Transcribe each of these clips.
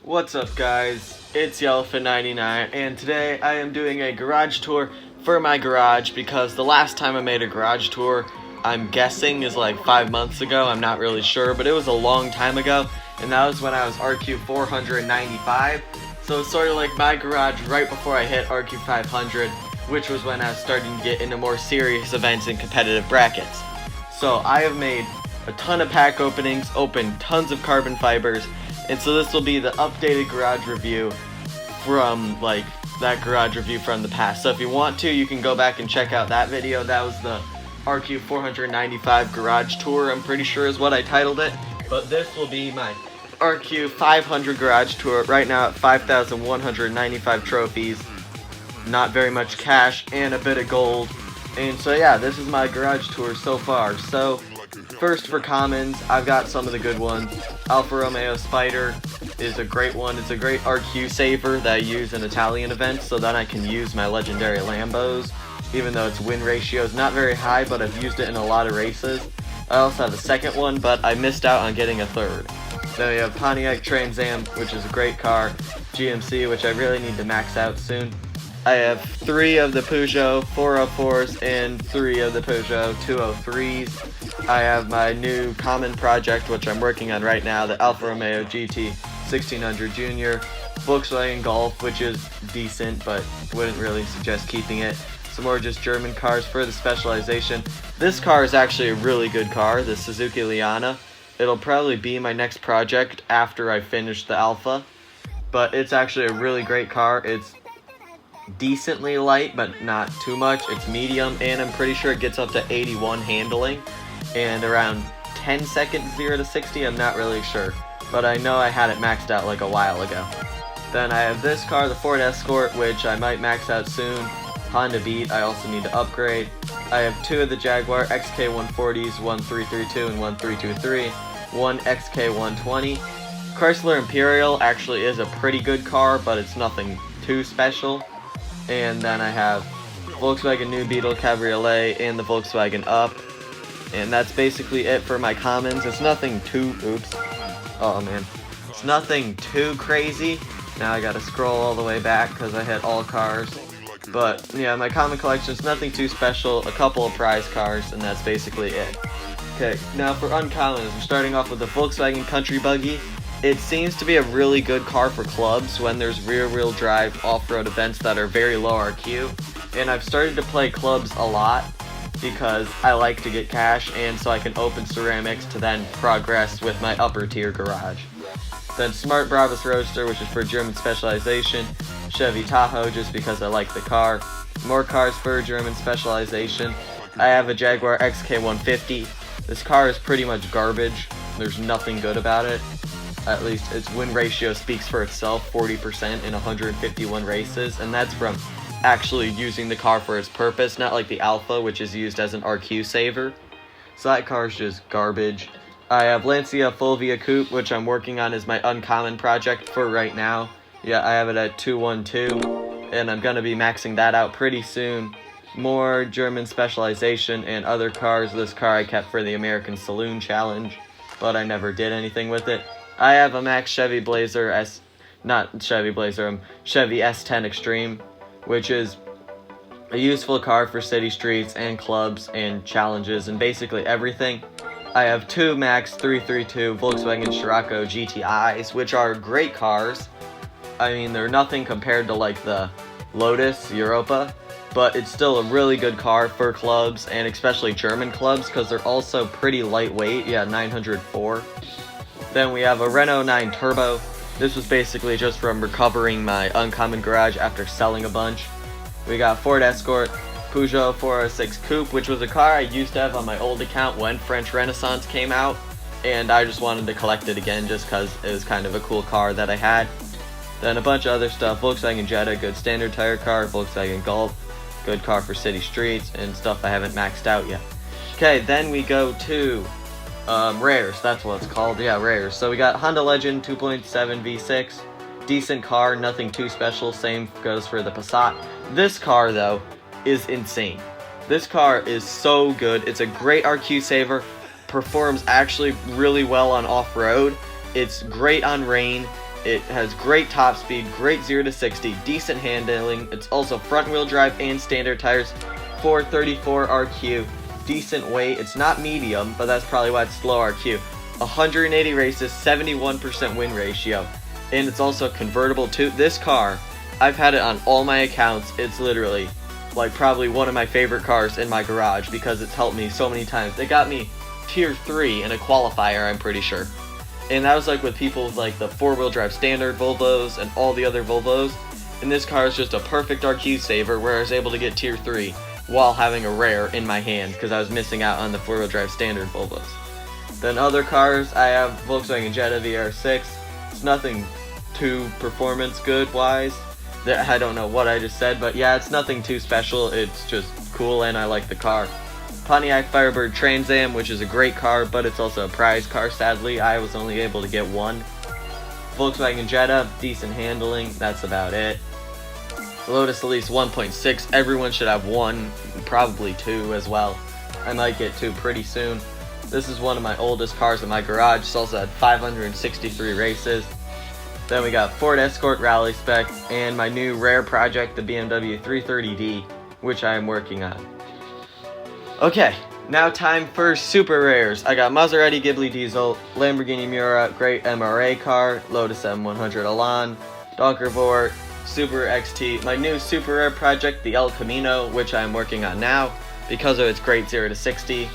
What's up, guys? It's Elephant99, and today I am doing a garage tour for my garage because the last time I made a garage tour, I'm guessing, is like 5 months ago. I'm not really sure, but it was a long time ago, and that was when I was RQ 495. So it's sort of like my garage right before I hit RQ 500, which was when I was starting to get into more serious events and competitive brackets. So I have made a ton of pack openings, opened tons of carbon fibers, and so this will be the updated garage review from like that garage review from the past. So if you want to, you can go back and check out that video. That was the RQ 495 garage tour, I'm pretty sure is what I titled it. But this will be my RQ 500 garage tour. Right now at 5,195 trophies, not very much cash, and a bit of gold. And so yeah, this is my garage tour so far. So first for commons, I've got some of the good ones. Alfa Romeo Spider is a great one. It's a great RQ saver that I use in Italian events, so then I can use my legendary Lambos, even though its win ratio is not very high, but I've used it in a lot of races. I also have a second one, but I missed out on getting a third. Then we have Pontiac Trans Am, which is a great car. GMC, which I really need to max out soon. I have 3 of the Peugeot 404s and 3 of the Peugeot 203s. I have my new common project, which I'm working on right now, the Alfa Romeo GT 1600 Junior, Volkswagen Golf, which is decent, but wouldn't really suggest keeping it. Some more just German cars for the specialization. This car is actually a really good car, the Suzuki Liana. It'll probably be my next project after I finish the Alpha, but it's actually a really great car. It's decently light, but not too much. It's medium, and I'm pretty sure it gets up to 81 handling and around 10 seconds 0 to 60. I'm not really sure, but I know I had it maxed out like a while ago. Then I have this car, the Ford Escort, which I might max out soon. Honda Beat, I also need to upgrade. I have 2 of the Jaguar XK140s, 1332 and 1323, 1 XK120. Chrysler Imperial actually is a pretty good car, but it's nothing too special. And then I have Volkswagen New Beetle Cabriolet and the Volkswagen Up. And that's basically it for my commons. It's nothing too, it's nothing too crazy. Now I gotta scroll all the way back because I hit all cars. But yeah, my common collection is nothing too special, a couple of prize cars, and that's basically it. Okay, now for uncommons, we're starting off with the Volkswagen Country Buggy. It seems to be a really good car for clubs when there's rear-wheel drive off-road events that are very low RQ. And I've started to play clubs a lot because I like to get cash, and so I can open ceramics to then progress with my upper tier garage. Then Smart Brabus Roadster, which is for German specialization. Chevy Tahoe, just because I like the car. More cars for German specialization. I have a Jaguar XK150. This car is pretty much garbage. There's nothing good about it. At least its win ratio speaks for itself, 40% in 151 races, and that's from actually using the car for its purpose, not like the Alpha, which is used as an RQ saver. So that car is just garbage. I have Lancia Fulvia Coupe, which I'm working on as my uncommon project for right now. Yeah, I have it at 212, and I'm going to be maxing that out pretty soon. More German specialization and other cars. This car I kept for the American Saloon Challenge, but I never did anything with it. I have a max Chevy Blazer Chevy S10 Extreme, which is a useful car for city streets and clubs and challenges and basically everything. I have 2 max 332 Volkswagen Scirocco GTIs, which are great cars. I mean, they're nothing compared to like the Lotus Europa, but it's still a really good car for clubs, and especially German clubs, because they're also pretty lightweight. Yeah, 904. Then we have a Renault 9 Turbo. This was basically just from recovering my uncommon garage after selling a bunch. We got Ford Escort, Peugeot 406 Coupe, which was a car I used to have on my old account when French Renaissance came out, and I just wanted to collect it again just because it was kind of a cool car that I had. Then a bunch of other stuff, Volkswagen Jetta, good standard tire car, Volkswagen Golf, good car for city streets, and stuff I haven't maxed out yet. Okay, then we go to rares, that's what it's called, yeah, rares. So we got Honda Legend 2.7 V6, decent car, nothing too special, same goes for the Passat. This car, though, is insane. This car is so good, it's a great RQ saver, performs actually really well on off-road, it's great on rain, It has great top speed, great 0 to 60, decent handling. It's also front wheel drive and standard tires, 434 RQ, decent weight. It's not medium, but that's probably why it's slow RQ. 180 races, 71% win ratio, and it's also convertible too. This car, I've had it on all my accounts. It's literally like probably one of my favorite cars in my garage because it's helped me so many times. It got me tier 3 in a qualifier, I'm pretty sure. And that was like with people with like the 4-wheel drive standard Volvos and all the other Volvos. And this car is just a perfect RQ saver where I was able to get tier 3 while having a rare in my hand because I was missing out on the 4-wheel drive standard Volvos. Then other cars, I have Volkswagen Jetta VR6. It's nothing too performance good wise. I don't know what I just said, but yeah, it's nothing too special. It's just cool and I like the car. Pontiac Firebird Trans Am, which is a great car, but it's also a prize car, sadly. I was only able to get one. Volkswagen Jetta, decent handling, that's about it. Lotus Elise 1.6, everyone should have one, probably two as well. I might get two pretty soon. This is one of my oldest cars in my garage. It's also had 563 races. Then we got Ford Escort Rally Spec and my new rare project, the BMW 330D, which I am working on. Okay, now time for super rares. I got Maserati Ghibli Diesel, Lamborghini Miura, great MRA car, Lotus M100 Elan, Donkervort, Super XT, my new super rare project, the El Camino, which I am working on now because of its great 0 to 60.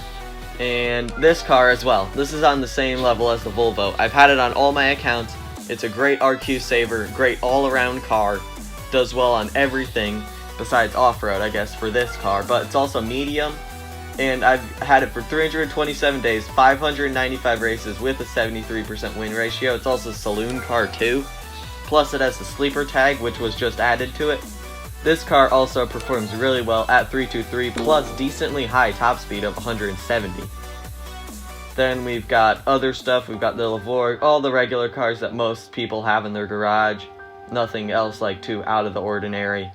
And this car as well. This is on the same level as the Volvo. I've had it on all my accounts. It's a great RQ saver, great all-around car. Does well on everything besides off-road, I guess, for this car. But it's also medium. And I've had it for 327 days, 595 races with a 73% win ratio. It's also a saloon car too. Plus it has the sleeper tag, which was just added to it. This car also performs really well at 323, plus decently high top speed of 170. Then we've got other stuff. We've got the Lavore, all the regular cars that most people have in their garage. Nothing else like too out of the ordinary.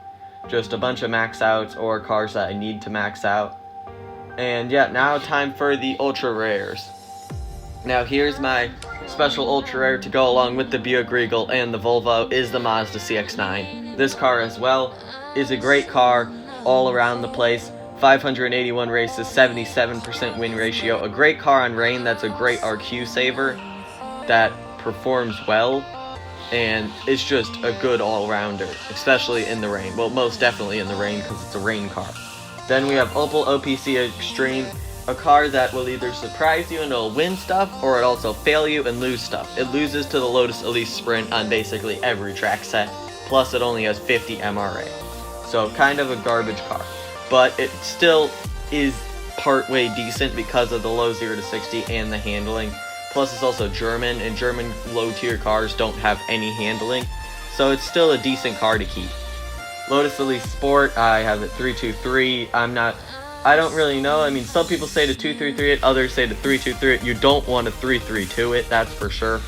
Just a bunch of max outs or cars that I need to max out. And yeah, now time for the ultra rares. Now here's my special ultra rare to go along with the Buick Regal and the Volvo is the Mazda CX-9. This car as well is a great car all around the place. 581 races, 77% win ratio. A great car on rain. That's a great RQ saver that performs well. And it's just a good all-rounder, especially in the rain. Well, most definitely in the rain because it's a rain car. Then we have Opel OPC Extreme, a car that will either surprise you and it'll win stuff, or it also fail you and lose stuff. It loses to the Lotus Elise Sprint on basically every track set, plus it only has 50 MRA. So kind of a garbage car. But it still is partway decent because of the low 0 to 60 and the handling. Plus it's also German, and German low-tier cars don't have any handling. So it's still a decent car to keep. Lotus Elise Sport, I have it 323. I don't really know. I mean, some people say to 233 it, others say to 323 it. You don't want to 332 it, that's for sure.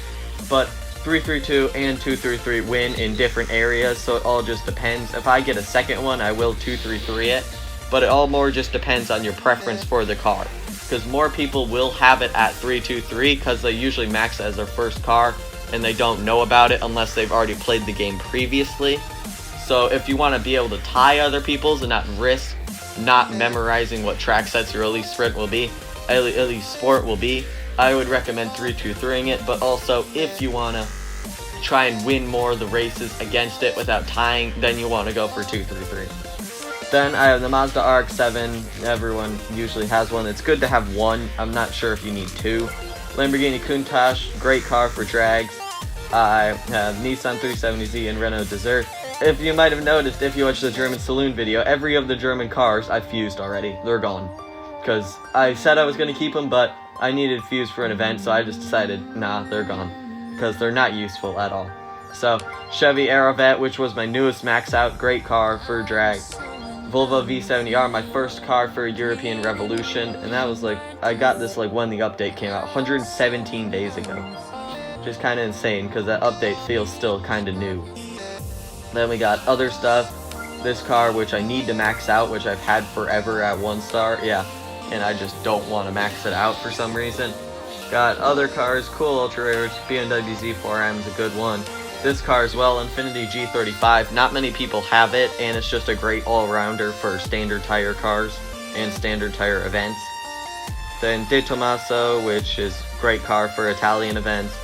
But 332 and 233 win in different areas, so it all just depends. If I get a second one, I will 233 it. But it all more just depends on your preference for the car. Because more people will have it at 323 because they usually max it as their first car and they don't know about it unless they've already played the game previously. So if you want to be able to tie other people's and not risk not memorizing what track sets your Elite Sprint will be, Elite Sport will be, I would recommend 323ing it. But also, if you want to try and win more of the races against it without tying, then you want to go for 233. Then I have the Mazda RX-7. Everyone usually has one. It's good to have one. I'm not sure if you need two. Lamborghini Countach, great car for drags. I have Nissan 370Z and Renault Desert. If you might have noticed, if you watched the German Saloon video, every of the German cars I fused already. They're gone. Because I said I was going to keep them, but I needed fuse for an event, so I just decided, nah, they're gone. Because they're not useful at all. So, Chevy Aerovet, which was my newest max out, great car for drag. Volvo V70R, my first car for European Revolution, and that was like, I got this like when the update came out, 117 days ago. Which is kind of insane, because that update feels still kind of new. Then we got other stuff. This car, which I need to max out, which I've had forever at 1 star. Yeah, and I just don't want to max it out for some reason. Got other cars, cool ultra rares. BMW Z4M is a good one. this car as well, Infiniti G35. Not many people have it, and it's just a great all-rounder for standard tire cars and standard tire events. Then De Tomaso, which is a great car for Italian events.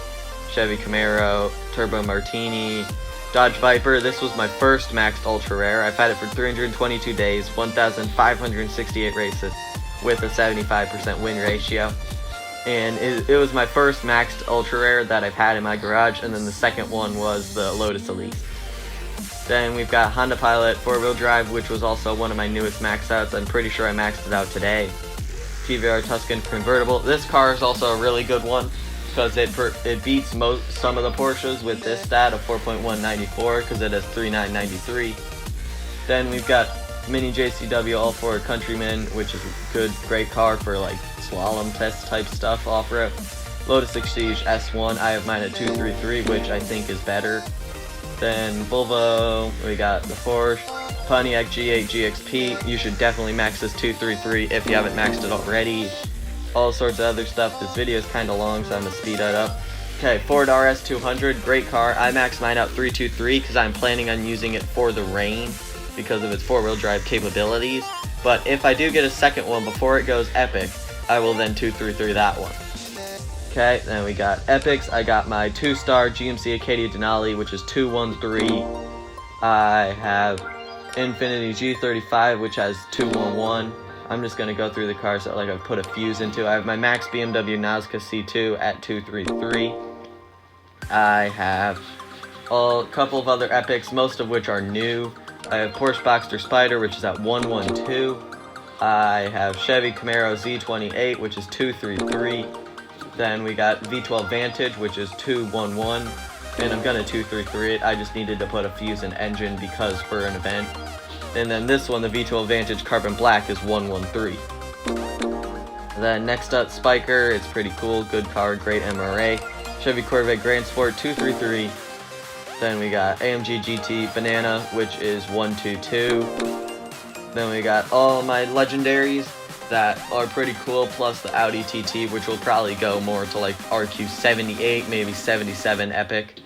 Chevy Camaro, Turbo Martini, Dodge Viper. This was my first maxed ultra rare. I've had it for 322 days, 1,568 races with a 75% win ratio. And it was my first maxed ultra rare that I've had in my garage, and then the second one was the Lotus Elise. Then we've got Honda Pilot 4-wheel drive, which was also one of my newest max outs. I'm pretty sure I maxed it out today. TVR Tuscan convertible. This car is also a really good one because it beats some of the Porsches with this stat of 4.194 because it has 3.993. Then we've got Mini JCW All-4 Countryman, which is a great car for like slalom test type stuff off-road. Lotus Exige S1, I have mine at 233, which I think is better. Then Volvo, we got the Porsche, Pontiac G8 GXP. You should definitely max this 233 if you haven't maxed it already. All sorts of other stuff. This video is kind of long, so I'm going to speed it up. Okay, Ford RS200, great car. I maxed mine out 323 because I'm planning on using it for the rain because of its 4-wheel drive capabilities. But if I do get a second one before it goes epic, I will then 233 that one. Okay, then we got epics. I got my 2-star GMC Acadia Denali, which is 213. I have Infiniti G35, which has 211. I'm just gonna go through the cars that I've put a fuse into. I have my max BMW Nazca C2 at 233. I have a couple of other epics, most of which are new. I have Porsche Boxster Spyder, which is at 112. I have Chevy Camaro Z28, which is 233. Then we got V12 Vantage, which is 211. And I'm gonna 233 it. I just needed to put a fuse in engine because for an event. And then this one, the V12 Vantage Carbon Black, is 113. Then next up, Spiker. It's pretty cool, good car, great MRA. Chevy Corvette Grand Sport 233. Then we got AMG GT Banana, which is 122. Then we got all my legendaries that are pretty cool, plus the Audi TT, which will probably go more to like RQ78, maybe 77 epic,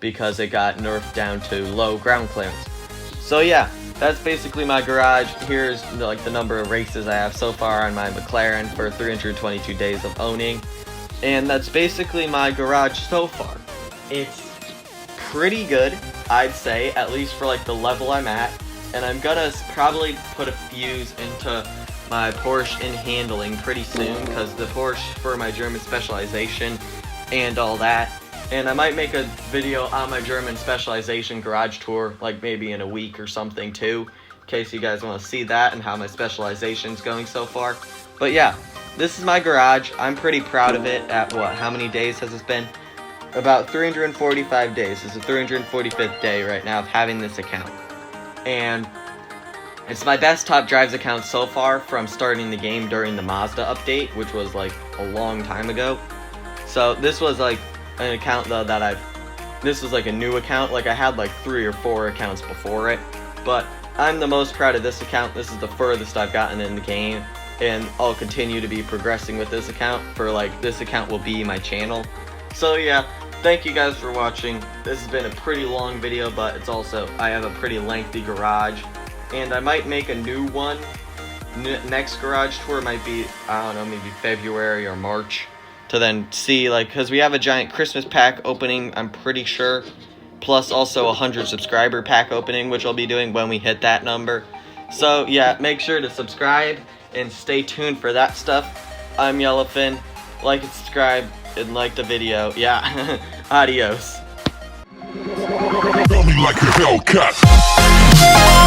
because it got nerfed down to low ground clearance. So yeah, that's basically my garage. Here's like the number of races I have so far on my McLaren for 322 days of owning. And that's basically my garage so far. It's pretty good, I'd say, at least for like the level I'm at. And I'm gonna probably put a fuse into my Porsche in handling pretty soon, because the Porsche for my German specialization and all that. And I might make a video on my German specialization garage tour, like maybe in a week or something too, in case you guys want to see that and how my specialization's going so far. But yeah, this is my garage. I'm pretty proud of it at how many days has this been? About 345 days. This is the 345th day right now of having this account. And it's my best top drives account so far from starting the game during the Mazda update, which was like a long time ago. So this was like an account though that this was like a new account. Like I had like 3 or 4 accounts before it, but I'm the most proud of this account. This is the furthest I've gotten in the game, and I'll continue to be progressing with this account for like, this account will be my channel. So yeah, thank you guys for watching. This has been a pretty long video, but it's also, I have a pretty lengthy garage, and I might make a new one. Next garage tour might be, I don't know, maybe February or March, to then see, like, because we have a giant Christmas pack opening, I'm pretty sure, plus also a 100 subscriber pack opening, which I'll be doing when we hit that number. So yeah, make sure to subscribe and stay tuned for that stuff. I'm Yellowfin. Like and subscribe and like the video. Yeah, adios. Like a Hellcat.